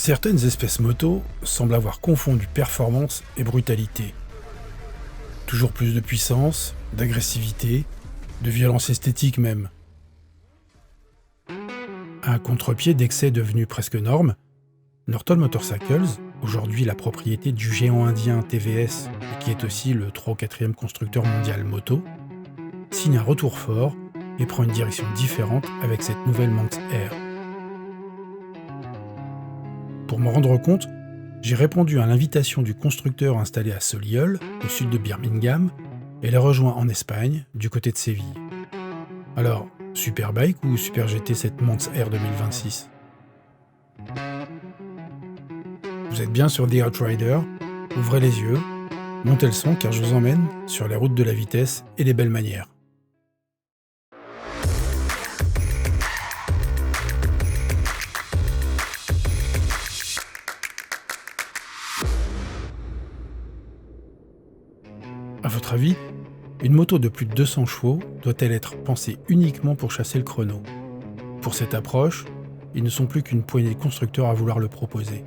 Certaines espèces moto semblent avoir confondu performance et brutalité. Toujours plus de puissance, d'agressivité, de violence esthétique même. À un contre-pied d'excès devenu presque norme, Norton Motorcycles, aujourd'hui la propriété du géant indien TVS et qui est aussi le 3 ou 4e constructeur mondial moto, signe un retour fort et prend une direction différente avec cette nouvelle Manx R. Pour m'en rendre compte, j'ai répondu à l'invitation du constructeur installé à Solihull, au sud de Birmingham, et l'ai rejoint en Espagne, du côté de Séville. Alors, Superbike ou Super GT cette Manx R 2026 ? Vous êtes bien sur The Outrider, ouvrez les yeux, montez le son car je vous emmène sur les routes de la vitesse et des belles manières. À votre avis, une moto de plus de 200 chevaux doit-elle être pensée uniquement pour chasser le chrono ? Pour cette approche, ils ne sont plus qu'une poignée de constructeurs à vouloir le proposer.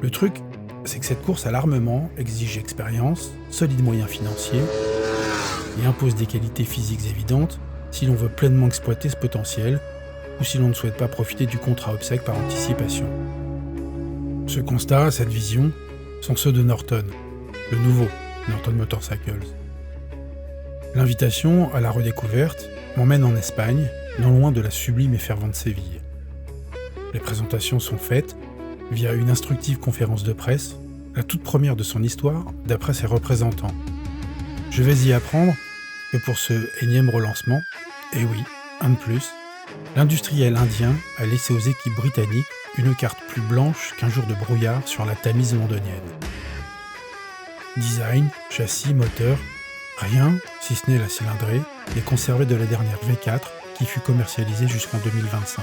Le truc, c'est que cette course à l'armement exige expérience, solides moyens financiers et impose des qualités physiques évidentes si l'on veut pleinement exploiter ce potentiel ou si l'on ne souhaite pas profiter du contrat obsèque par anticipation. Ce constat, cette vision, sont ceux de Norton, le nouveau Norton Motorcycles. L'invitation à la redécouverte m'emmène en Espagne, non loin de la sublime et fervente Séville. Les présentations sont faites via une instructive conférence de presse, la toute première de son histoire d'après ses représentants. Je vais y apprendre que pour ce énième relancement, et oui, un de plus, l'industriel indien a laissé aux équipes britanniques une carte plus blanche qu'un jour de brouillard sur la Tamise londonienne. Design, châssis, moteur, rien, si ce n'est la cylindrée, n'est conservé de la dernière V4 qui fut commercialisée jusqu'en 2025.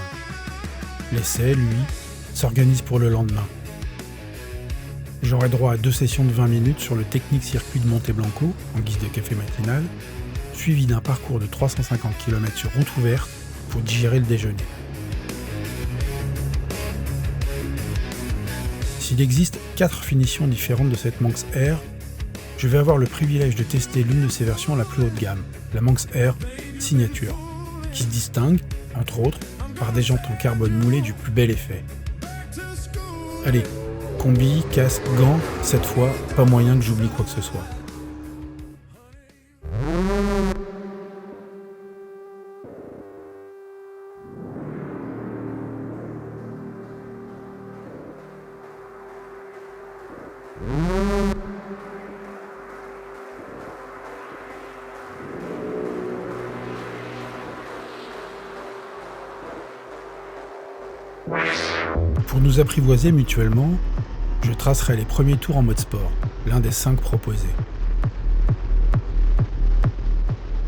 L'essai, lui, s'organise pour le lendemain. J'aurai droit à 2 sessions de 20 minutes sur le technique circuit de Monte Blanco, en guise de café matinal, suivi d'un parcours de 350 km sur route ouverte pour digérer le déjeuner. S'il existe 4 finitions différentes de cette Manx R, je vais avoir le privilège de tester l'une de ses versions la plus haut de gamme, la Manx R Signature, qui se distingue, entre autres, par des jantes en carbone moulé du plus bel effet. Allez, combi, casque, gants, cette fois, pas moyen que j'oublie quoi que ce soit. Pour nous apprivoiser mutuellement, je tracerai les premiers tours en mode sport, l'un des 5 proposés.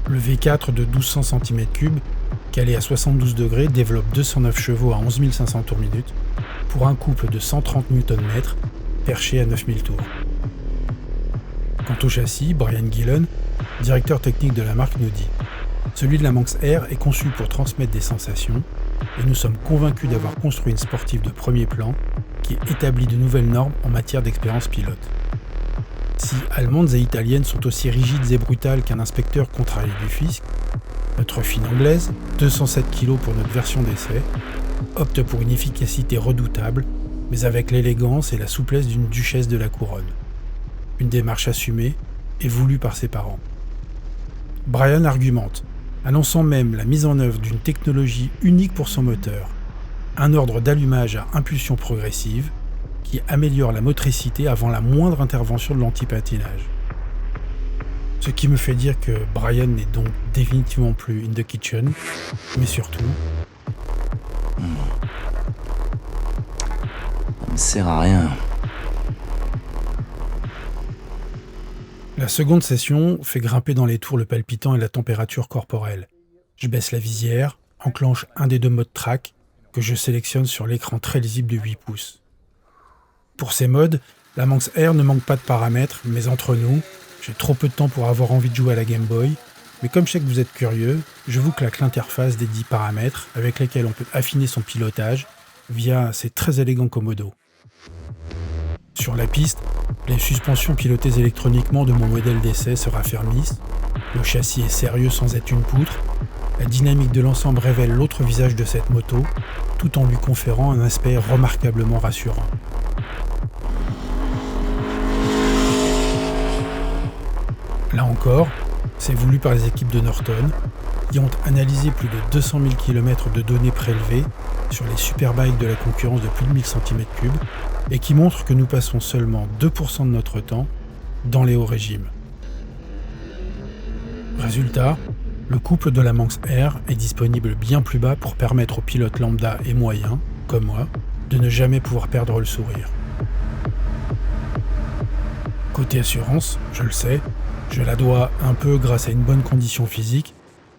Le V4 de 1200 cm3, calé à 72 degrés, développe 209 chevaux à 11 500 tours minute, pour un couple de 130 Nm perché à 9000 tours. Quant au châssis, Brian Gillen, directeur technique de la marque, nous dit « Celui de la Manx R est conçu pour transmettre des sensations, et nous sommes convaincus d'avoir construit une sportive de premier plan qui établit de nouvelles normes en matière d'expérience pilote. Si allemandes et italiennes sont aussi rigides et brutales qu'un inspecteur contrarié du fisc, notre fine anglaise, 207 kg pour notre version d'essai, opte pour une efficacité redoutable, mais avec l'élégance et la souplesse d'une duchesse de la couronne. Une démarche assumée et voulue par ses parents. Brian argumente, annonçant même la mise en œuvre d'une technologie unique pour son moteur, un ordre d'allumage à impulsion progressive qui améliore la motricité avant la moindre intervention de l'anti-patinage. Ce qui me fait dire que Brian n'est donc définitivement plus in the kitchen, mais surtout... Ça me sert à rien. La seconde session fait grimper dans les tours le palpitant et la température corporelle. Je baisse la visière, enclenche un des 2 modes track que je sélectionne sur l'écran très lisible de 8 pouces. Pour ces modes, la Manx R ne manque pas de paramètres, mais entre nous, j'ai trop peu de temps pour avoir envie de jouer à la Game Boy, mais comme je sais que vous êtes curieux, je vous claque l'interface des 10 paramètres avec lesquels on peut affiner son pilotage via ces très élégants commodos. Sur la piste, les suspensions pilotées électroniquement de mon modèle d'essai se raffermissent, le châssis est sérieux sans être une poutre, la dynamique de l'ensemble révèle l'autre visage de cette moto, tout en lui conférant un aspect remarquablement rassurant. Là encore, c'est voulu par les équipes de Norton, qui ont analysé plus de 200 000 km de données prélevées sur les superbikes de la concurrence de plus de 1000 cm3 et qui montrent que nous passons seulement 2% de notre temps dans les hauts régimes. Résultat, le couple de la Manx R est disponible bien plus bas pour permettre aux pilotes lambda et moyens, comme moi, de ne jamais pouvoir perdre le sourire. Côté assurance, je le sais, je la dois un peu grâce à une bonne condition physique,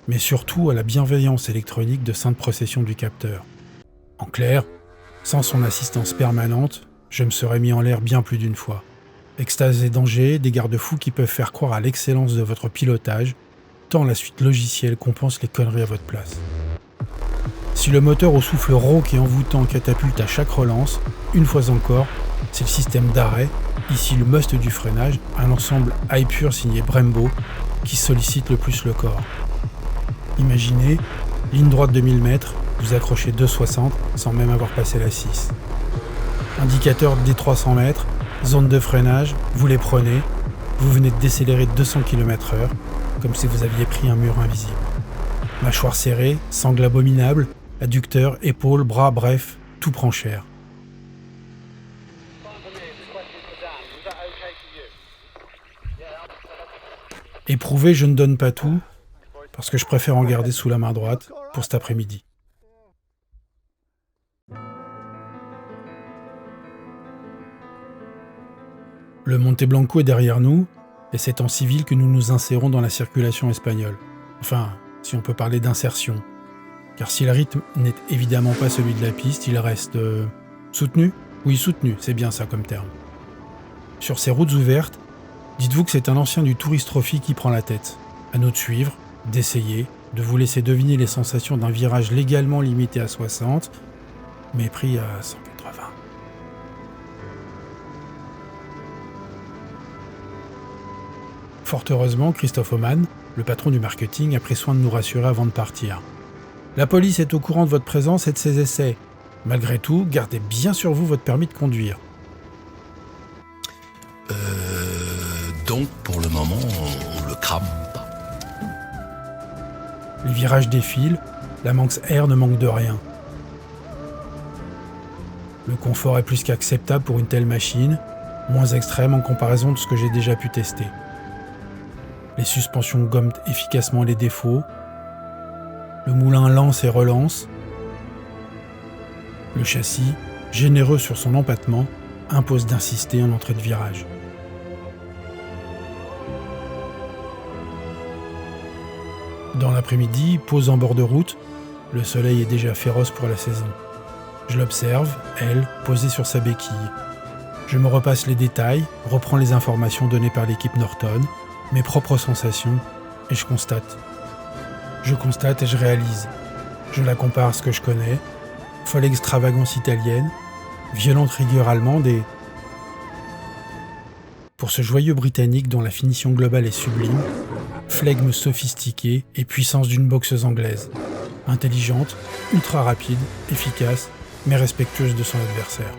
mais surtout à la bienveillance électronique de Sainte Procession du capteur. En clair, sans son assistance permanente, je me serais mis en l'air bien plus d'une fois. Extase et danger, des garde-fous qui peuvent faire croire à l'excellence de votre pilotage, tant la suite logicielle compense les conneries à votre place. Si le moteur au souffle rauque et envoûtant catapulte à chaque relance, une fois encore, c'est le système d'arrêt, ici le must du freinage, un ensemble high-pure signé Brembo, qui sollicite le plus le corps. Imaginez, ligne droite de 1000 mètres, vous accrochez 2,60 sans même avoir passé la 6. Indicateur des 300 mètres, zone de freinage, vous les prenez, vous venez de décélérer de 200 km/h, comme si vous aviez pris un mur invisible. Mâchoire serrée, sangle abominable, adducteur, épaules, bras, bref, tout prend cher. Éprouvé, je ne donne pas tout, parce que je préfère en garder sous la main droite pour cet après-midi. Le Monte Blanco est derrière nous, et c'est en civil que nous nous insérons dans la circulation espagnole. Enfin, si on peut parler d'insertion. Car si le rythme n'est évidemment pas celui de la piste, il reste... soutenu ? Oui, soutenu, c'est bien ça comme terme. Sur ces routes ouvertes, dites-vous que c'est un ancien du Tourist Trophy qui prend la tête. À nous de suivre, d'essayer, de vous laisser deviner les sensations d'un virage légalement limité à 60, mais pris à 180. Fort heureusement, Christophe Oman, le patron du marketing, a pris soin de nous rassurer avant de partir. La police est au courant de votre présence et de ses essais. Malgré tout, gardez bien sur vous votre permis de conduire. Donc, pour le moment, on le crame pas. Les virages défilent, la Manx R ne manque de rien. Le confort est plus qu'acceptable pour une telle machine, moins extrême en comparaison de ce que j'ai déjà pu tester. Les suspensions gomment efficacement les défauts. Le moulin lance et relance. Le châssis, généreux sur son empattement, impose d'insister en entrée de virage. Dans l'après-midi, pause en bord de route, le soleil est déjà féroce pour la saison. Je l'observe, elle, posée sur sa béquille. Je me repasse les détails, reprends les informations données par l'équipe Norton, mes propres sensations, et je constate. Je constate et je réalise. Je la compare à ce que je connais, folle extravagance italienne, violente rigueur allemande et... Pour ce joyeux britannique dont la finition globale est sublime, flegme sophistiqué et puissance d'une boxeuse anglaise. Intelligente, ultra rapide, efficace, mais respectueuse de son adversaire.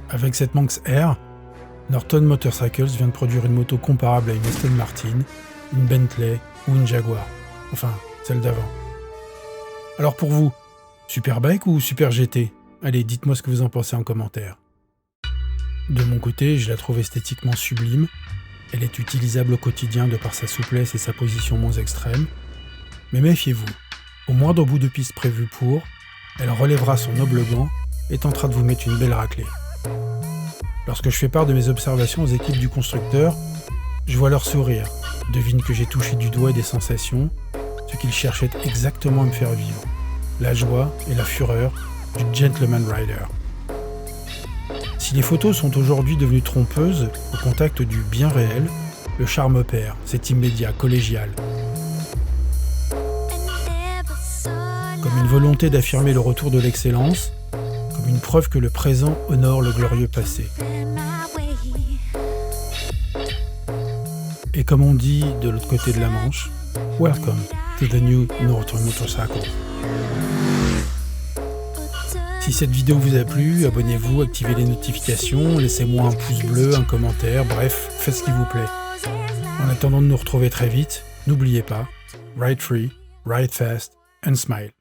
Avec cette Manx R, Norton Motorcycles vient de produire une moto comparable à une Aston Martin, une Bentley ou une Jaguar. Enfin, celle d'avant. Alors pour vous, Superbike ou Super GT ? Allez, dites-moi ce que vous en pensez en commentaire. De mon côté, je la trouve esthétiquement sublime. Elle est utilisable au quotidien de par sa souplesse et sa position moins extrême. Mais méfiez-vous, au moindre bout de piste prévu pour, elle relèvera son noble gant et tentera de vous mettre une belle raclée. Lorsque je fais part de mes observations aux équipes du constructeur, je vois leur sourire, devine que j'ai touché du doigt des sensations, ce qu'ils cherchaient exactement à me faire vivre, la joie et la fureur du gentleman rider. Si les photos sont aujourd'hui devenues trompeuses au contact du bien réel, le charme opère, c'est immédiat, collégial. Comme une volonté d'affirmer le retour de l'excellence, comme une une preuve que le présent honore le glorieux passé. Et comme on dit de l'autre côté de la Manche, welcome to the new Northern Motorcycle. Si cette vidéo vous a plu, abonnez-vous, activez les notifications, laissez-moi un pouce bleu, un commentaire, bref, faites ce qu'il vous plaît. En attendant de nous retrouver très vite, n'oubliez pas, ride free, ride fast and smile.